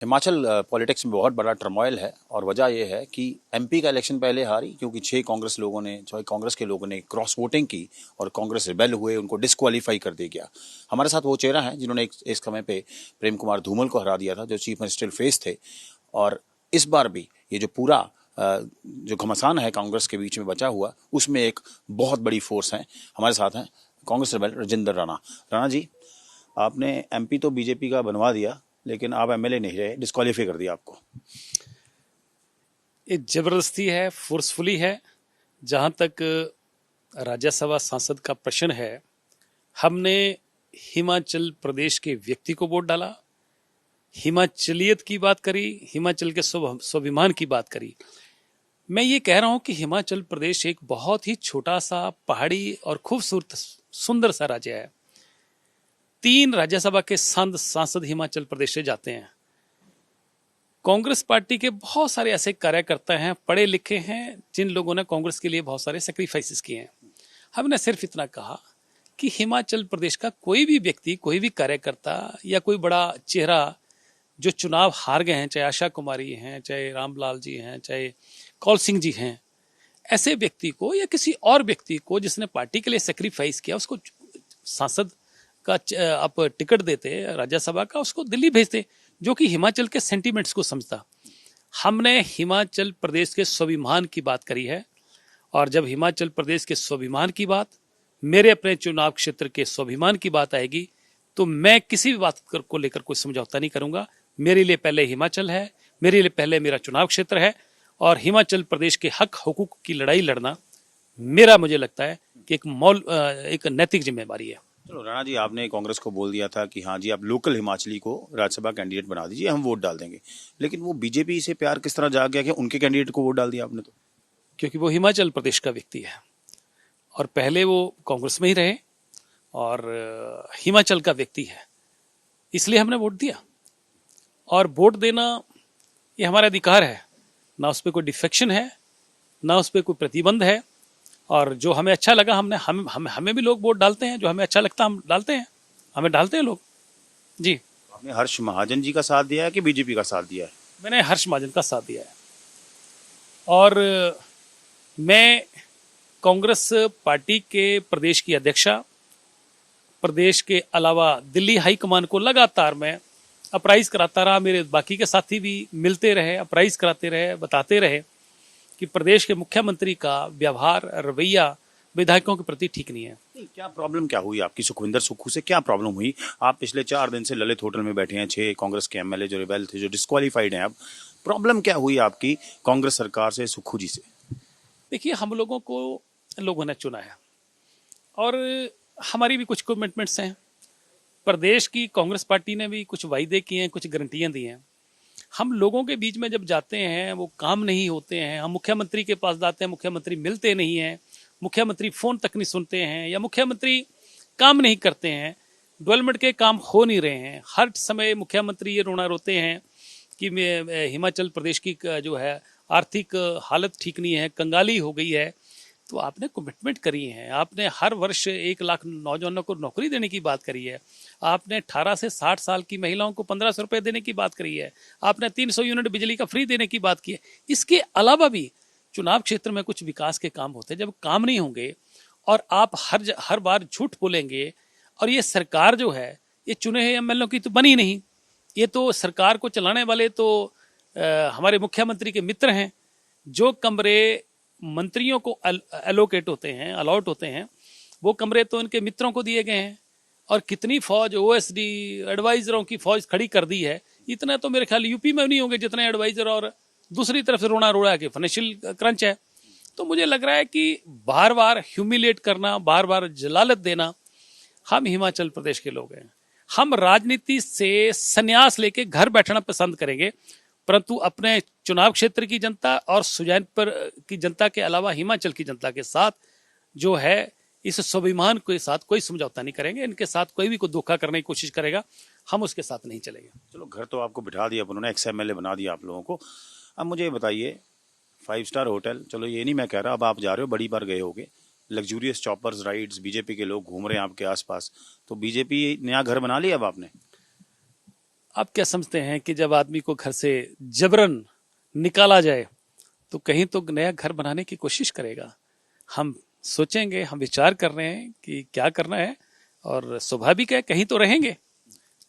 Himachal politics में बहुत बड़ा टर्मोइल है और वजह यह है कि एमपी का इलेक्शन पहले हारी क्योंकि 6 कांग्रेस के लोगों ने क्रॉस वोटिंग की और कांग्रेस रिबेल हुए, उनको डिस्क्वालीफाई कर दिया गया। हमारे साथ वो चेहरा है जिन्होंने एक समय पे प्रेम कुमार धूमल को हरा दिया था, जो चीफ मिनिस्टर फेस थे। और इस बार भी ये जो पूरा जो घमासान है कांग्रेस के बीच में बचा हुआ, उसमें एक बहुत बड़ी फोर्स है। हमारे साथ हैं कांग्रेस रिबेल राजेंद्र राणा। राणा जी, आपने एमपी तो बीजेपी का बनवा दिया, लेकिन आप एमएलए नहीं रहे, डिस्क्वालीफाई कर दिया आपको। ये जबरदस्ती है, फोर्सफुली है। जहां तक राज्यसभा सांसद का प्रश्न है, हमने हिमाचल प्रदेश के व्यक्ति को वोट डाला, हिमाचलियत की बात करी, हिमाचल के स्वाभिमान की बात करी। मैं ये कह रहा हूं कि हिमाचल प्रदेश एक बहुत ही छोटा सा पहाड़ी और खूबसूरत सुंदर सा राज्य है। 3 राज्यसभा के सांसद हिमाचल प्रदेश से जाते हैं। कांग्रेस पार्टी के बहुत सारे ऐसे कार्यकर्ता हैं, पढ़े लिखे हैं, जिन लोगों ने कांग्रेस के लिए बहुत सारे सेक्रीफाइसेस किए हैं। हमने सिर्फ इतना कहा कि हिमाचल प्रदेश का कोई भी व्यक्ति, कोई भी कार्यकर्ता या कोई बड़ा चेहरा जो चुनाव हार गए हैं, चाहे आशा कुमारी हैं, चाहे रामलाल जी हैं, चाहे कौल सिंह जी हैं, ऐसे व्यक्ति को या किसी और व्यक्ति को जिसने पार्टी के लिए सेक्रीफाइस किया, उसको सांसद का आप टिकट देते राज्यसभा का, उसको दिल्ली भेजते, जो कि हिमाचल के सेंटीमेंट्स को समझता। हमने हिमाचल प्रदेश के स्वाभिमान की बात करी है, और जब हिमाचल प्रदेश के स्वाभिमान की बात, मेरे अपने चुनाव क्षेत्र के स्वाभिमान की बात आएगी, तो मैं किसी भी बात को लेकर कोई समझौता नहीं करूंगा। मेरे लिए पहले हिमाचल है, मेरे लिए पहले मेरा चुनाव क्षेत्र है, और हिमाचल प्रदेश के हक हुकूक की लड़ाई लड़ना मेरा, मुझे लगता है कि एक नैतिक जिम्मेवारी है। चलो राणा जी, आपने कांग्रेस को बोल दिया था कि हाँ जी, आप लोकल हिमाचली को राज्यसभा कैंडिडेट बना दीजिए, हम वोट डाल देंगे, लेकिन वो बीजेपी से प्यार किस तरह जाग गया कि उनके कैंडिडेट को वोट डाल दिया आपने? तो क्योंकि वो हिमाचल प्रदेश का व्यक्ति है और पहले वो कांग्रेस में ही रहे और हिमाचल का व्यक्ति है, इसलिए हमने वोट दिया। और वोट देना ये हमारा अधिकार है, ना उस पर कोई डिफेक्शन है, ना उस पर कोई प्रतिबंध है। और जो हमें अच्छा लगा, हमें भी लोग वोट डालते हैं, जो हमें अच्छा लगता हम डालते हैं, हमें डालते हैं लोग जी। आपने हर्ष महाजन जी का साथ दिया है कि बीजेपी का साथ दिया है? मैंने हर्ष महाजन का साथ दिया है, और मैं कांग्रेस पार्टी के प्रदेश की अध्यक्षा, प्रदेश के अलावा दिल्ली हाईकमान को लगातार मैं अप्राइज कराता रहा। मेरे बाकी के साथी भी मिलते रहे, अप्राइज कराते रहे, बताते रहे कि प्रदेश के मुख्यमंत्री का व्यवहार, रवैया विधायकों के प्रति ठीक नहीं है। क्या प्रॉब्लम क्या हुई आपकी? सुखविंदर सुक्खू से क्या प्रॉब्लम हुई? आप पिछले 4 दिन से ललित होटल में बैठे हैं, 6 कांग्रेस के एमएलए जो रिबेल थे, जो डिस्क्वालीफाइड हैं, अब प्रॉब्लम क्या हुई आपकी कांग्रेस सरकार से, सुक्खू जी से? देखिए, हम लोगों को लोगों ने चुना है और हमारी भी कुछ कमिटमेंट्स हैं। प्रदेश की कांग्रेस पार्टी ने भी कुछ वायदे किए हैं, कुछ गारंटियां दी हैं। हम लोगों के बीच में जब जाते हैं, वो काम नहीं होते हैं। हम मुख्यमंत्री के पास जाते हैं, मुख्यमंत्री मिलते नहीं हैं, मुख्यमंत्री फोन तक नहीं सुनते हैं, या मुख्यमंत्री काम नहीं करते हैं, डेवलपमेंट के काम हो नहीं रहे हैं। हर समय मुख्यमंत्री ये रोना रोते हैं कि हिमाचल प्रदेश की जो है आर्थिक हालत ठीक नहीं है, कंगाली हो गई है। तो आपने कमिटमेंट करी है, आपने हर वर्ष 1 लाख नौजवानों को नौकरी देने की बात करी है, आपने 18 से 60 साल की महिलाओं को 1500 रुपए देने की बात करी है, आपने 300 यूनिट बिजली का फ्री देने की बात की है। इसके अलावा भी चुनाव क्षेत्र में कुछ विकास के काम होते हैं। जब काम नहीं होंगे और आप हर बार झूठ बोलेंगे, और ये सरकार जो है, ये चुने हुए एमएलए की तो बनी नहीं, ये तो सरकार को चलाने वाले तो हमारे मुख्यमंत्री के मित्र हैं। जो कमरे मंत्रियों को एलोकेट होते हैं, अलॉट होते हैं, वो कमरे तो इनके मित्रों को दिए गए हैं। और कितनी फौज, ओएसडी, एडवाइजरों की फौज खड़ी कर दी है। इतना तो मेरे ख्याल यूपी में नहीं होंगे जितने एडवाइजर, और दूसरी तरफ से रोना रोड़ा के फाइनेंशियल क्रंच है। तो मुझे लग रहा है कि बार बार ह्यूमिलेट करना, बार बार जलालत देना, हम हिमाचल प्रदेश के लोग हैं, हम राजनीति से संन्यास लेके घर बैठना पसंद करेंगे, परंतु अपने चुनाव क्षेत्र की जनता और सुजानपुर की जनता के अलावा हिमाचल की जनता के साथ जो है, इस स्वाभिमान के साथ कोई समझौता नहीं करेंगे। इनके साथ कोई भी कोई धोखा करने की कोशिश करेगा, हम उसके साथ नहीं चलेंगे। चलो, घर तो आपको बिठा दिया उन्होंने, एक्स एमएलए बना दिया आप लोगों को। अब मुझे ये बताइए, 5 स्टार होटल, चलो ये नहीं मैं कह रहा, अब आप जा रहे हो, बड़ी बार गए होगे, लग्जूरियस चॉपर्स राइड्स, बीजेपी के लोग घूम रहे हैं आपके आसपास, तो बीजेपी नया घर बना लिया अब आपने? आप क्या समझते हैं कि जब आदमी को घर से जबरन निकाला जाए तो कहीं तो नया घर बनाने की कोशिश करेगा। हम सोचेंगे, हम विचार कर रहे हैं कि क्या करना है, और स्वाभाविक है कहीं तो रहेंगे,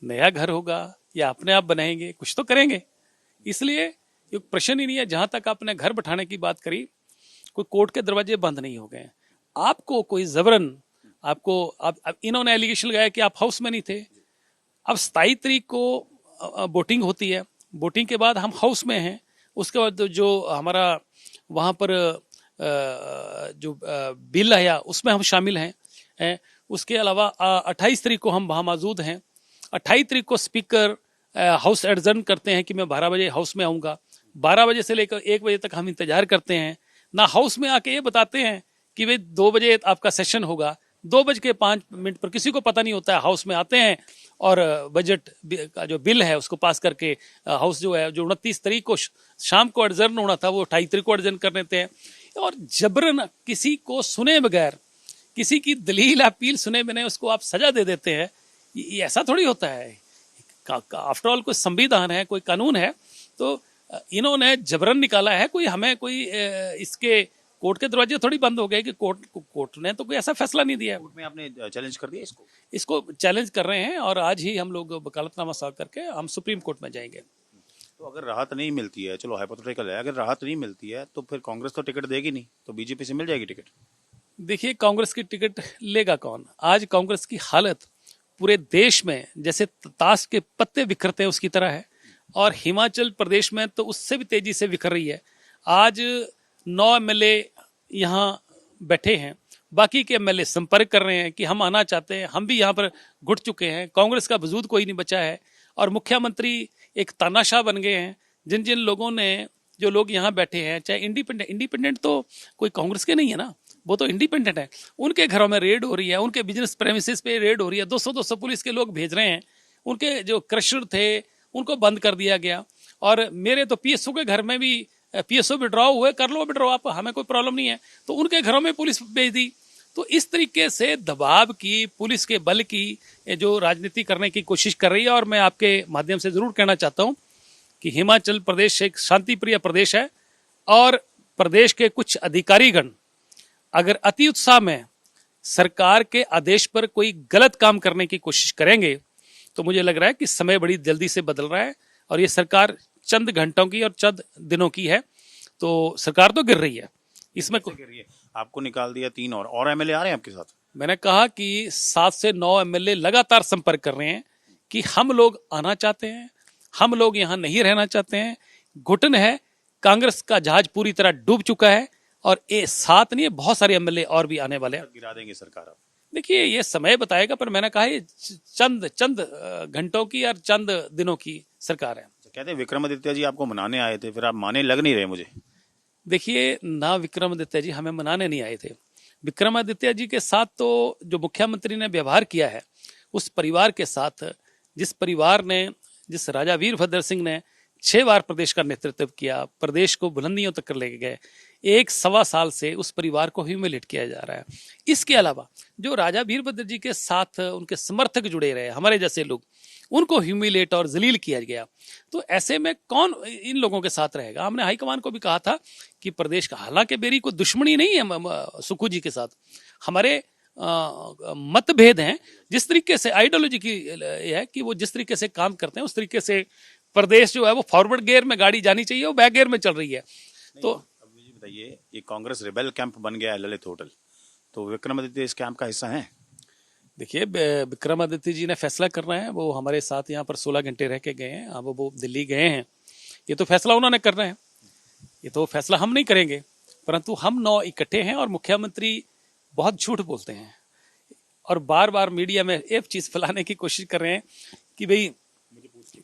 नया घर होगा या अपने आप बनाएंगे, कुछ तो करेंगे। इसलिए ये प्रश्न ही नहीं है। जहां तक आपने घर बैठाने की बात करी, कोई कोर्ट के दरवाजे बंद नहीं हो गए। आपको कोई जबरन आपको आप इन्होंने एलिगेशन लगाया कि आप हाउस में नहीं थे। अब 27 तारीख को वोटिंग होती है, वोटिंग के बाद हम हाउस में हैं, उसके बाद जो हमारा वहाँ पर जो बिल आया उसमें हम शामिल हैं। उसके अलावा 28 तारीख को हम वहाँ मौजूद हैं। 28 तारीख को स्पीकर हाउस एडजर्न करते हैं कि मैं 12 बजे हाउस में आऊँगा। 12 बजे से लेकर 1 बजे तक हम इंतजार करते हैं। ना हाउस में आके ये बताते हैं कि भाई 2 बजे आपका सेशन होगा। 2:05 पर किसी को पता नहीं होता है। हाउस में आते हैं और बजट का जो बिल है उसको पास करके हाउस जो है, जो 29 तारीख को शाम को एडजर्न होना था, वो 28 तारीख को एडजर्न कर देते हैं। और जबरन किसी को सुने बगैर, किसी की दलील अपील सुने बिना उसको आप सजा दे देते हैं। ये ऐसा थोड़ी होता है। आफ्टर ऑल कोई संविधान है, कोई कानून है, तो इन्होंने जबरन निकाला है। कोई हमें कोई इसके कोर्ट के दरवाजे थोड़ी बंद हो गए कि कोर्ट ने तो कोई ऐसा फैसला नहीं दिया है। कोर्ट में आपने चैलेंज कर दिया इसको चैलेंज कर रहे हैं और आज ही हम लोग वकालतनामा साफ करके हम सुप्रीम कोर्ट में जाएंगे। तो अगर राहत नहीं मिलती है, चलो हाइपोथेटिकल है, अगर राहत नहीं मिलती है तो फिर कांग्रेस तो टिकट देगी नहीं, तो बीजेपी से मिल जाएगी टिकट। देखिए, कांग्रेस की टिकट लेगा कौन? आज कांग्रेस की हालत पूरे देश में जैसे ताश के पत्ते बिखरते हैं उसकी तरह है, और हिमाचल प्रदेश में तो उससे भी तेजी से बिखर रही है। आज 9 एमएलए यहाँ बैठे हैं, बाकी के एमएलए संपर्क कर रहे हैं कि हम आना चाहते हैं, हम भी यहाँ पर घुट चुके हैं। कांग्रेस का वजूद कोई नहीं बचा है और मुख्यमंत्री एक तानाशाह बन गए हैं। जिन जिन लोगों ने, जो लोग यहाँ बैठे हैं, चाहे इंडिपेंडेंट तो कोई कांग्रेस के नहीं है ना, वो तो इंडिपेंडेंट है। उनके घरों में रेड हो रही है, उनके बिजनेस प्रेमिसेस पे रेड हो रही है। 200 पुलिस के लोग भेज रहे हैं। उनके जो क्रशर थे उनको बंद कर दिया गया। और मेरे तो पीएसओ के घर में भी, पीएसओ विड्रॉ हुए, कर लो विड्रॉ आप, हमें कोई प्रॉब्लम नहीं है, तो उनके घरों में पुलिस भेज दी। तो इस तरीके से दबाव की, पुलिस के बल की जो राजनीति करने की कोशिश कर रही है। और मैं आपके माध्यम से जरूर कहना चाहता हूं कि हिमाचल प्रदेश एक शांति प्रिय प्रदेश है, और प्रदेश के कुछ अधिकारीगण अगर अति उत्साह में सरकार के आदेश पर कोई गलत काम करने की कोशिश करेंगे तो मुझे लग रहा है कि समय बड़ी जल्दी से बदल रहा है, और ये सरकार चंद घंटों की और चंद दिनों की है। तो सरकार तो गिर रही है, इसमें गिर रही है। आपको निकाल दिया, 3 और एमएलए आ रहे हैं आपके साथ। मैंने कहा कि 7 से 9 एमएलए लगातार संपर्क कर रहे हैं कि हम लोग आना चाहते हैं, हम लोग यहाँ नहीं रहना चाहते हैं। घुटन है, कांग्रेस का जहाज पूरी तरह डूब चुका है, और ये 7 नहीं, बहुत सारे एमएलए और भी आने वाले हैं। गिरा देंगे सरकार आप। देखिए, ये समय बताएगा, पर मैंने कहा ये चंद घंटों की और चंद दिनों की सरकार है। कहते हैं विक्रमादित्य जी आपको मनाने आए थे, फिर आप माने लग नहीं रहे मुझे। देखिए ना, विक्रमादित्य जी हमें मनाने नहीं आए थे। विक्रमादित्य जी के साथ तो जो मुख्यमंत्री ने व्यवहार किया है, उस परिवार के साथ, जिस परिवार ने, जिस राजा वीरभद्र सिंह ने 6 बार प्रदेश का नेतृत्व किया, प्रदेश को बुलंदियों तक कर ले गए, 1-1.25 साल से उस परिवार को ह्यूमिलेट किया जा रहा है। इसके अलावा जो राजा वीरभद्र जी के साथ उनके समर्थक जुड़े रहे, हमारे जैसे लोग, उनको ह्यूमिलेट और जलील किया गया। तो ऐसे में कौन इन लोगों के साथ रहेगा? हमने हाईकमान को भी कहा था कि प्रदेश का, हालांकि मेरी कोई दुश्मनी नहीं है सुक्खू जी के साथ, हमारे मतभेद हैं। जिस तरीके से आइडियोलॉजी की है कि वो जिस तरीके से काम करते हैं, उस तरीके से प्रदेश जो है वो फॉरवर्ड गियर में गाड़ी जानी चाहिए, वो बैक गियर में चल रही है। तो अब मुझे बताइए, ये कांग्रेस रिबेल कैंप बन गया है ललित होटल, तो विक्रमादित्य इस कैंप का हिस्सा है? देखिए, विक्रमादित्य जी ने फैसला करना है। वो हमारे साथ यहाँ पर 16 घंटे रह के गए हैं। अब वो दिल्ली गए हैं, ये तो फैसला उन्होंने करना है, ये तो फैसला हम नहीं करेंगे। परंतु हम 9 इकट्ठे हैं, और मुख्यमंत्री बहुत झूठ बोलते हैं और बार बार मीडिया में एक चीज फैलाने की कोशिश कर रहे हैं कि भाई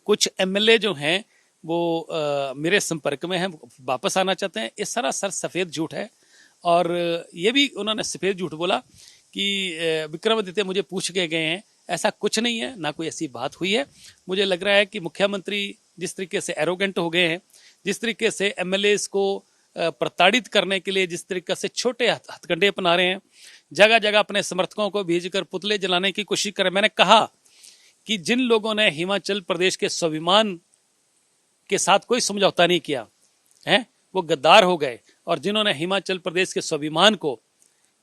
कुछ एमएलए जो हैं वो मेरे संपर्क में हैं, वापस आना चाहते हैं। ये सरासर सफेद झूठ है। और ये भी उन्होंने सफेद झूठ बोला कि विक्रमादित्य मुझे पूछ के गए हैं, ऐसा कुछ नहीं है, ना कोई ऐसी बात हुई है। मुझे लग रहा है कि मुख्यमंत्री जिस तरीके से एरोगेंट हो गए हैं, जिस तरीके से एमएलए को प्रताड़ित करने के लिए जिस तरीके से छोटे हथकंडे अपना रहे हैं, जगह जगह अपने समर्थकों को भेजकर पुतले जलाने की कोशिश कर रहे हैं। मैंने कहा कि जिन लोगों ने हिमाचल प्रदेश के स्वाभिमान के साथ कोई समझौता नहीं किया है वो गद्दार हो गए, और जिन्होंने हिमाचल प्रदेश के स्वाभिमान को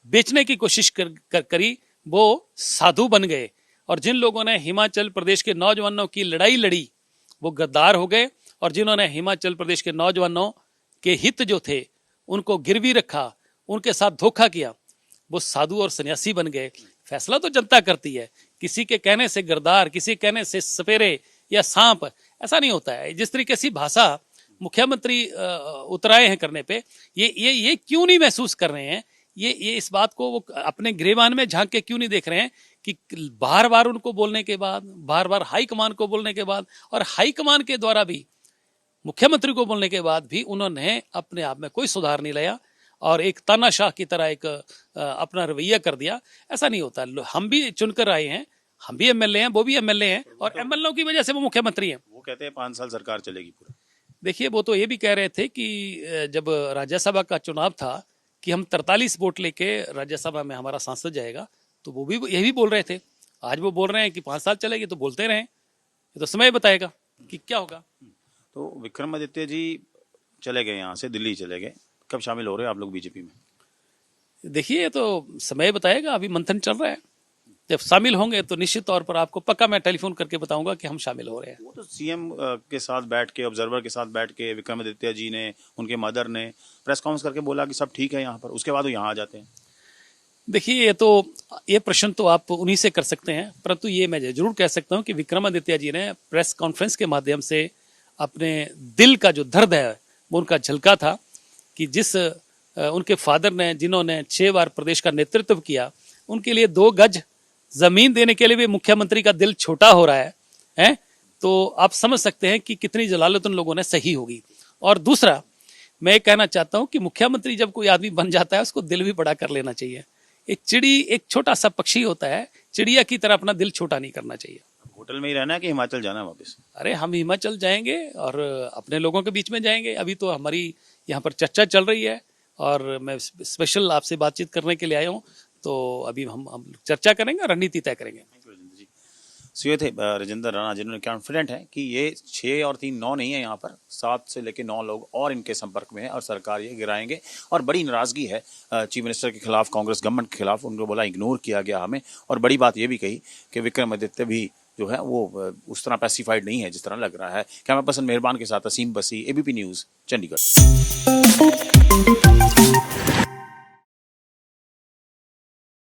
बेचने की कोशिश करी वो साधु बन गए, और जिन लोगों ने हिमाचल प्रदेश के नौजवानों की लड़ाई लड़ी वो गद्दार हो गए, और जिन्होंने हिमाचल प्रदेश के नौजवानों के हित जो थे उनको गिरवी रखा, उनके साथ धोखा किया, वो साधु और सन्यासी बन गए। फैसला तो जनता करती है, किसी के कहने से गद्दार, किसी के कहने से सपेरे या सांप ऐसा नहीं होता है। जिस तरीके से भाषा मुख्यमंत्री उतराए हैं करने पे, ये क्यों नहीं महसूस कर रहे हैं, ये इस बात को वो अपने गिरेबान में झांक के क्यों नहीं देख रहे हैं कि बार बार उनको बोलने के बाद, बार बार हाईकमान को बोलने के बाद, और हाईकमान के द्वारा भी मुख्यमंत्री को बोलने के बाद भी उन्होंने अपने आप में कोई सुधार नहीं लाया और एक तानाशाह की तरह एक अपना रवैया कर दिया। ऐसा नहीं होता। हम भी चुनकर आए हैं, हम भी एमएलए हैं, वो भी एमएलए हैं, और एमएलए की वजह से वो मुख्यमंत्री हैं। वो कहते हैं 5 साल सरकार चलेगी पूरा। देखिए, वो तो ये भी कह रहे थे कि जब राज्यसभा का चुनाव था कि हम 43 वोट लेके राज्यसभा में हमारा सांसद जाएगा, तो वो भी यही बोल रहे थे। आज वो बोल रहे हैं कि 5 साल चलेगी, तो बोलते रहें, ये तो समय बताएगा कि क्या होगा। तो विक्रमादित्य जी चले गए, यहाँ से दिल्ली चले गए, कब शामिल हो रहे हैं आप लोग बीजेपी में? देखिए, ये तो समय बताएगा, अभी मंथन चल रहा है। जब शामिल होंगे तो निश्चित तौर पर आपको पक्का मैं टेलीफोन करके बताऊंगा कि हम शामिल हो रहे हैं। वो तो सीएम के साथ बैठ के, ऑब्जर्वर के साथ बैठ के विक्रमादित्य जी ने, उनके मदर ने प्रेस कॉन्फ्रेंस करके बोला कि सब ठीक है यहाँ पर, उसके बाद वो यहाँ आ जाते हैं। देखिए, ये प्रश्न तो आप उन्हीं से कर सकते हैं, परंतु ये मैं जरूर कह सकता हूँ कि विक्रमादित्य जी ने प्रेस कॉन्फ्रेंस के माध्यम से अपने दिल का जो दर्द है वो उनका झलका था कि जिस उनके फादर ने, जिन्होंने 6 बार प्रदेश का नेतृत्व किया, उनके लिए 2 गज जमीन देने के लिए भी मुख्यमंत्री का दिल छोटा हो रहा है, तो आप समझ सकते हैं कि कितनी जलालत उन लोगों ने सही होगी। और दूसरा, मैं कहना चाहता हूं कि मुख्यमंत्री जब कोई आदमी बन जाता है उसको दिल भी बड़ा कर लेना चाहिए। एक चिड़ी, एक छोटा सा पक्षी होता है, चिड़िया की तरह अपना दिल छोटा नहीं करना चाहिए। होटल में ही रहना है कि हिमाचल जाना है वापस? अरे, हम हिमाचल जाएंगे और अपने लोगों के बीच में जाएंगे। अभी तो हमारी यहाँ पर चर्चा चल रही है और मैं स्पेशल आपसे बातचीत करने के लिए आया हूँ, तो अभी हम चर्चा करेंगे, रणनीति तय करेंगे। सो ये थे राजेंद्र राणा, जिन्होंने कॉन्फिडेंट है कि ये 6 और 3 9 नहीं है, यहाँ पर 7 से लेकर 9 लोग और इनके संपर्क में है और सरकार ये गिराएंगे। और बड़ी नाराजगी है चीफ मिनिस्टर के खिलाफ, कांग्रेस गवर्नमेंट के खिलाफ। उनको बोला इग्नोर किया गया हमें, और बड़ी बात ये भी कही कि विक्रमादित्य भी जो है वो उस तरह पैसिफाइड नहीं है जिस तरह लग रहा है। कैमरा पर्सन मेहरबान के साथ असीम बसी, एबीपी न्यूज़, चंडीगढ़।